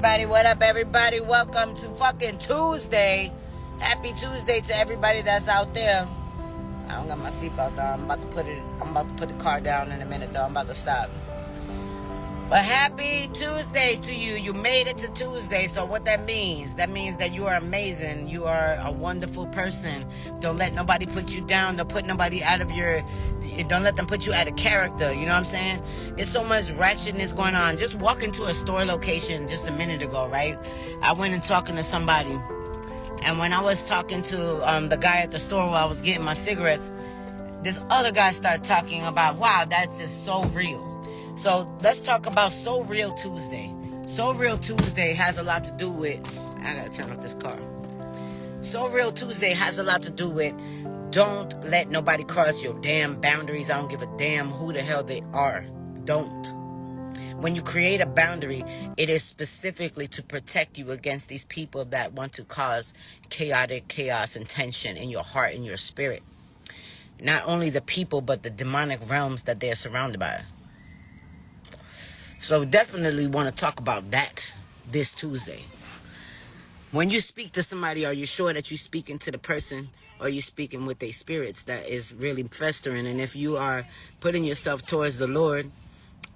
everybody? What up, everybody? Welcome to fucking Tuesday. Happy Tuesday to everybody that's out there. I don't got my seatbelt on. I'm about to put the car down in a minute, though. I'm about to stop. But happy Tuesday to you. You made it to Tuesday. So what that means that you are amazing. You are a wonderful person. Don't let nobody put you down. Don't let them put you out of character. You know what I'm saying? There's so much ratchetness going on. Just walk into a store location just a minute ago, right? I went and talking to somebody. And when I was talking to the guy at the store where I was getting my cigarettes, this other guy started talking about, wow, that's just so real. So let's talk about So Real Tuesday. So Real Tuesday has a lot to do with... I gotta turn off this car. So Real Tuesday has a lot to do with don't let nobody cross your damn boundaries. I don't give a damn who the hell they are. Don't. When you create a boundary, it is specifically to protect you against these people that want to cause chaos and tension in your heart and your spirit. Not only the people, but the demonic realms that they're surrounded by. So definitely want to talk about that this Tuesday. When you speak to somebody, are you sure that you're speaking to the person, or you're speaking with their spirits that is really festering? And if you are putting yourself towards the Lord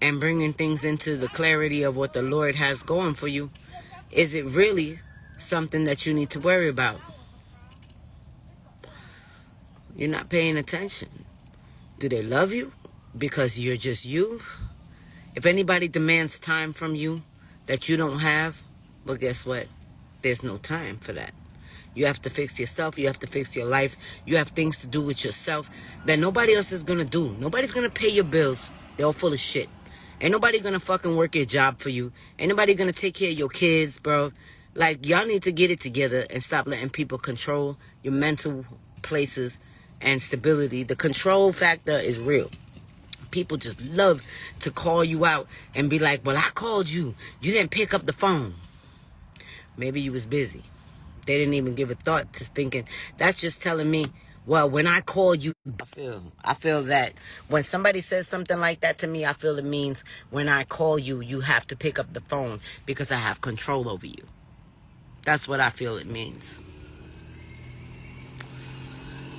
and bringing things into the clarity of what the Lord has going for you, is it really something that you need to worry about? You're not paying attention. Do they love you because you're just you? If anybody demands time from you that you don't have, well, guess what? There's no time for that. You have to fix yourself. You have to fix your life. You have things to do with yourself that nobody else is going to do. Nobody's going to pay your bills. They're all full of shit. Ain't nobody going to fucking work your job for you. Ain't nobody going to take care of your kids, bro. Like, y'all need to get it together and stop letting people control your mental places and stability. The control factor is real. People just love to call you out and be like, well, I called you. You didn't pick up the phone. Maybe you was busy. They didn't even give a thought to thinking. That's just telling me, well, when I call you, I feel that when somebody says something like that to me, I feel it means when I call you, you have to pick up the phone because I have control over you. That's what I feel it means.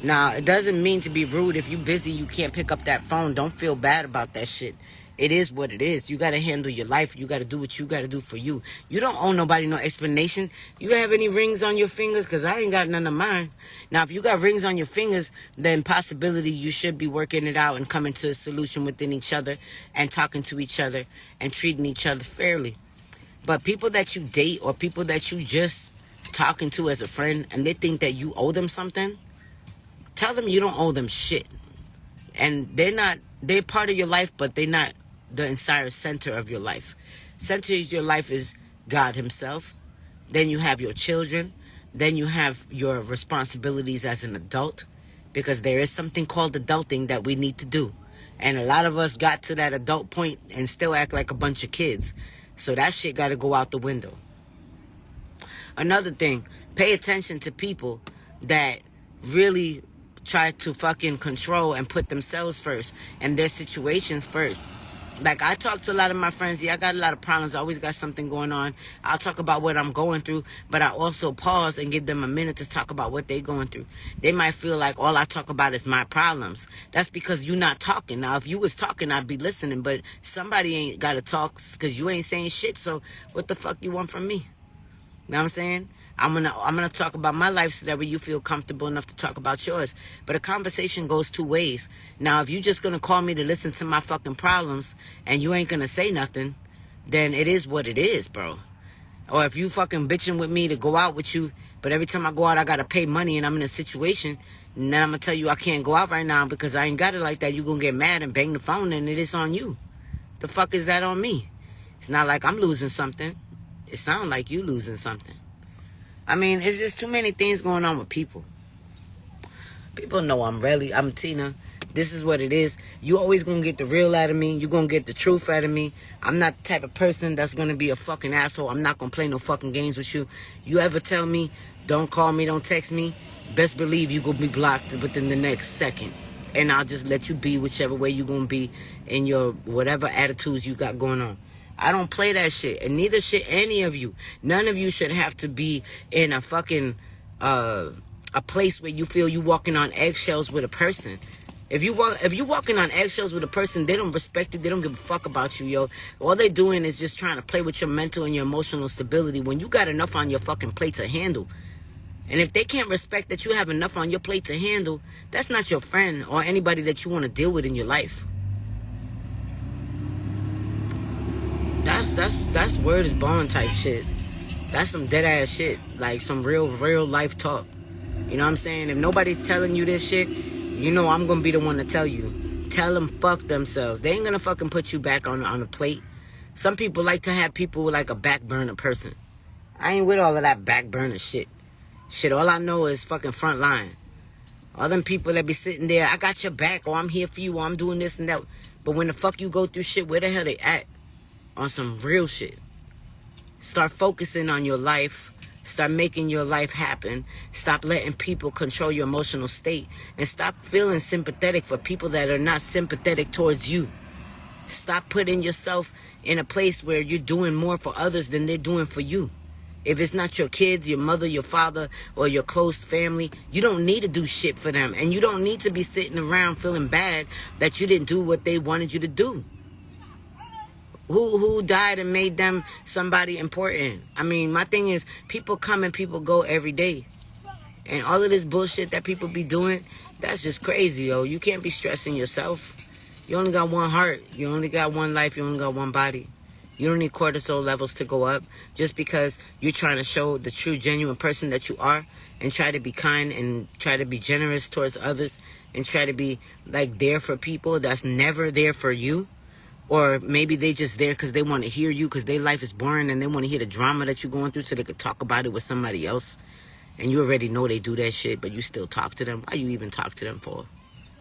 Now, it doesn't mean to be rude. If you're busy, you can't pick up that phone. Don't feel bad about that shit. It is what it is. You got to handle your life. You got to do what you got to do for you. You don't owe nobody no explanation. You have any rings on your fingers? Because I ain't got none of mine. Now, if you got rings on your fingers, then possibility you should be working it out and coming to a solution within each other and talking to each other and treating each other fairly. But people that you date or people that you just talking to as a friend and they think that you owe them something, tell them you don't owe them shit. And they're part of your life, but they're not the entire center of your life. Center of your life is God himself. Then you have your children. Then you have your responsibilities as an adult, because there is something called adulting that we need to do. And a lot of us got to that adult point and still act like a bunch of kids. So that shit got to go out the window. Another thing, pay attention to people that really try to fucking control and put themselves first and their situations first. Like, I talk to a lot of my friends. Yeah, I got a lot of problems. I always got something going on. I'll talk about what I'm going through, but I also pause and give them a minute to talk about what they're going through. They might feel like all I talk about is my problems. That's because you're not talking. Now, if you was talking, I'd be listening, but somebody ain't got to talk because you ain't saying shit, so what the fuck you want from me? You know what I'm saying? I'm gonna talk about my life so that way you feel comfortable enough to talk about yours. But a conversation goes two ways. Now, if you just gonna call me to listen to my fucking problems and you ain't gonna say nothing, then it is what it is, bro. Or if you fucking bitching with me to go out with you, but every time I go out I gotta pay money and I'm in a situation, and then I'm gonna tell you I can't go out right now because I ain't got it like that, you gonna get mad and bang the phone and it is on you. The fuck is that on me? It's not like I'm losing something. It sounds like you losing something. I mean, it's just too many things going on with people. People know I'm Tina. This is what it is. You always gonna get the real out of me. You gonna get the truth out of me. I'm not the type of person that's gonna be a fucking asshole. I'm not gonna play no fucking games with you. You ever tell me, don't call me, don't text me, best believe you gonna be blocked within the next second. And I'll just let you be whichever way you gonna be in your whatever attitudes you got going on. I don't play that shit. And neither should any of you. None of you should have to be in a fucking, a place where you feel you walking on eggshells with a person. If you walking on eggshells with a person, they don't respect you. They don't give a fuck about you, yo. All they're doing is just trying to play with your mental and your emotional stability when you got enough on your fucking plate to handle. And if they can't respect that you have enough on your plate to handle, that's not your friend or anybody that you want to deal with in your life. That's word is bond type shit. That's some dead ass shit. Like some real life talk. You know what I'm saying? If nobody's telling you this shit, you know I'm gonna be the one to tell you. Tell them fuck themselves. They ain't gonna fucking put you back on the plate. Some people like to have people with like a back burner person. I ain't with all of that back burner shit. Shit, all I know is fucking front line. All them people that be sitting there, I got your back, or I'm here for you, or I'm doing this and that. But when the fuck you go through shit, where the hell they at? On some real shit. Start focusing on your life. Start making your life happen. Stop letting people control your emotional state. And stop feeling sympathetic for people that are not sympathetic towards you. Stop putting yourself in a place where you're doing more for others than they're doing for you. If it's not your kids, your mother, your father, or your close family, you don't need to do shit for them. And you don't need to be sitting around feeling bad that you didn't do what they wanted you to do. Who died and made them somebody important? I mean, my thing is, people come and people go every day. And all of this bullshit that people be doing, that's just crazy, yo. You can't be stressing yourself. You only got one heart. You only got one life. You only got one body. You don't need cortisol levels to go up just because you're trying to show the true, genuine person that you are and try to be kind and try to be generous towards others and try to be, like, there for people that's never there for you. Or maybe they just there because they want to hear you because their life is boring and they want to hear the drama that you're going through so they could talk about it with somebody else. And you already know they do that shit, but you still talk to them. Why you even talk to them for?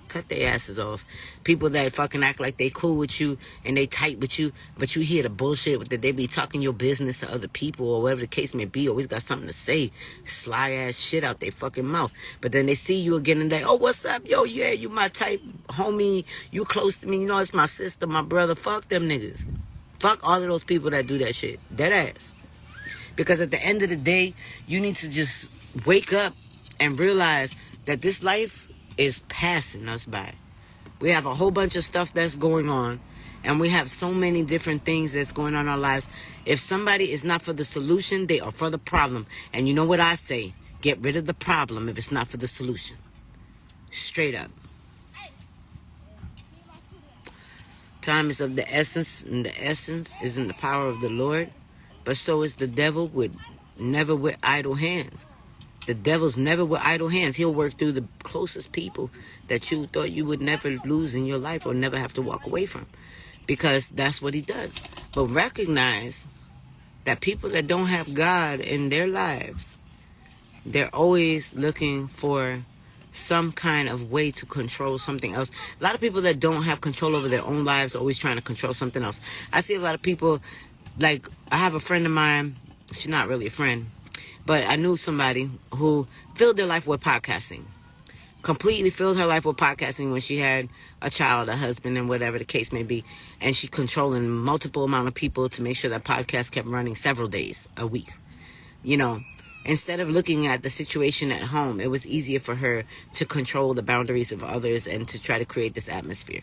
Cut their asses off. People that fucking act like they cool with you and they tight with you, but you hear the bullshit that they be talking your business to other people or whatever the case may be, always got something to say. Sly ass shit out their fucking mouth. But then they see you again and they, oh, what's up? Yo, yeah, you my type, homie. You close to me. You know, it's my sister, my brother. Fuck them niggas. Fuck all of those people that do that shit. Dead ass. Because at the end of the day, you need to just wake up and realize that this life is passing us by. We have a whole bunch of stuff that's going on, and we have so many different things that's going on in our lives. If somebody is not for the solution, they are for the problem. And you know what I say? Get rid of the problem if it's not for the solution. Straight up. Time is of the essence, and the essence is in the power of the Lord. But so is the devil, never with idle hands. The devil's never with idle hands. He'll work through the closest people that you thought you would never lose in your life or never have to walk away from. Because that's what he does. But recognize that people that don't have God in their lives, they're always looking for some kind of way to control something else. A lot of people that don't have control over their own lives are always trying to control something else. I see a lot of people, like, I have a friend of mine. She's not really a friend. But I knew somebody who filled their life with podcasting. Completely filled her life with podcasting when she had a child, a husband, and whatever the case may be. And she controlling multiple amount of people to make sure that podcast kept running several days a week. You know, instead of looking at the situation at home, it was easier for her to control the boundaries of others and to try to create this atmosphere.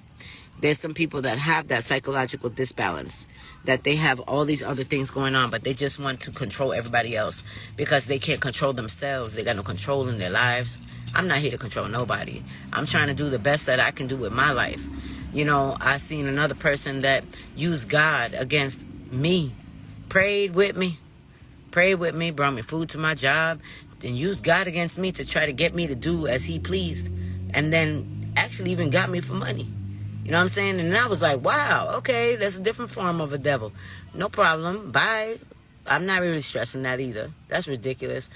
There's some people that have that psychological disbalance, that they have all these other things going on, but they just want to control everybody else because they can't control themselves. They got no control in their lives. I'm not here to control nobody. I'm trying to do the best that I can do with my life. You know, I seen another person that used God against me, prayed with me, brought me food to my job, and used God against me to try to get me to do as he pleased, and then actually even got me for money. You know what I'm saying? And I was like, wow, okay, that's a different form of a devil. No problem. Bye. I'm not really stressing that either. That's ridiculous.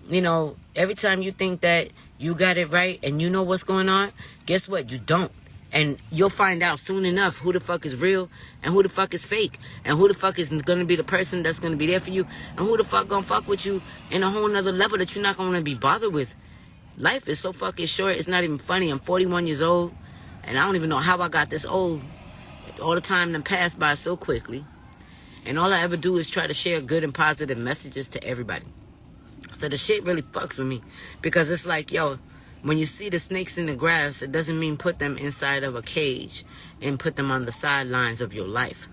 You know, every time you think that you got it right and you know what's going on, guess what? You don't. And you'll find out soon enough who the fuck is real and who the fuck is fake. And who the fuck is going to be the person that's going to be there for you. And who the fuck going to fuck with you in a whole nother level that you're not going to be bothered with. Life is so fucking short. It's not even funny. I'm 41 years old. And I don't even know how I got this old. All the time done passed by so quickly. And all I ever do is try to share good and positive messages to everybody. So the shit really fucks with me. Because it's like, yo, when you see the snakes in the grass, it doesn't mean put them inside of a cage and put them on the sidelines of your life.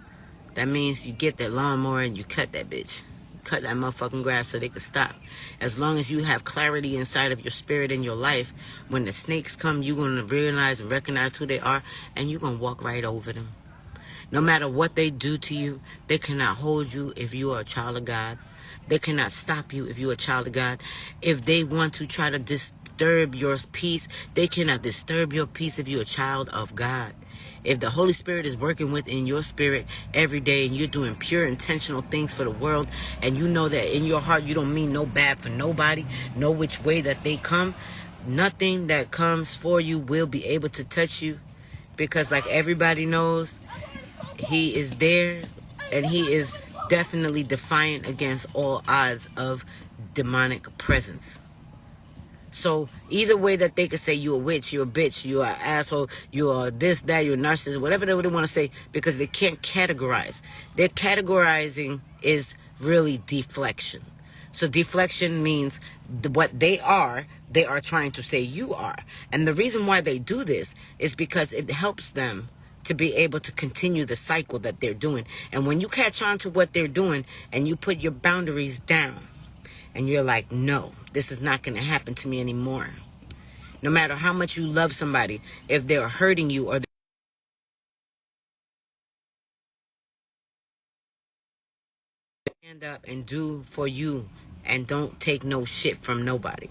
That means you get that lawnmower and you cut that bitch. Cut that motherfucking grass so they can stop. As long as you have clarity inside of your spirit in your life, when the snakes come, you're going to realize and recognize who they are, and you're going to walk right over them. No matter what they do to you, they cannot hold you if you are a child of God. They cannot stop you if you're a child of God. If they want to try to disturb your peace, they cannot disturb your peace if you're a child of God. If the Holy Spirit is working within your spirit every day and you're doing pure intentional things for the world, and you know that in your heart you don't mean no bad for nobody, no which way that they come, nothing that comes for you will be able to touch you, because like everybody knows, he is there, and he is definitely defiant against all odds of demonic presence. So either way that they could say you're a witch, you're a bitch, you're an asshole, you're this, that, you're a narcissist, whatever they want to say, because they can't categorize. Their categorizing is really deflection. So deflection means what they are trying to say you are. And the reason why they do this is because it helps them to be able to continue the cycle that they're doing. And when you catch on to what they're doing and you put your boundaries down, and you're like, no, this is not going to happen to me anymore. No matter how much you love somebody, if they're hurting you or stand up and do for you and don't take no shit from nobody.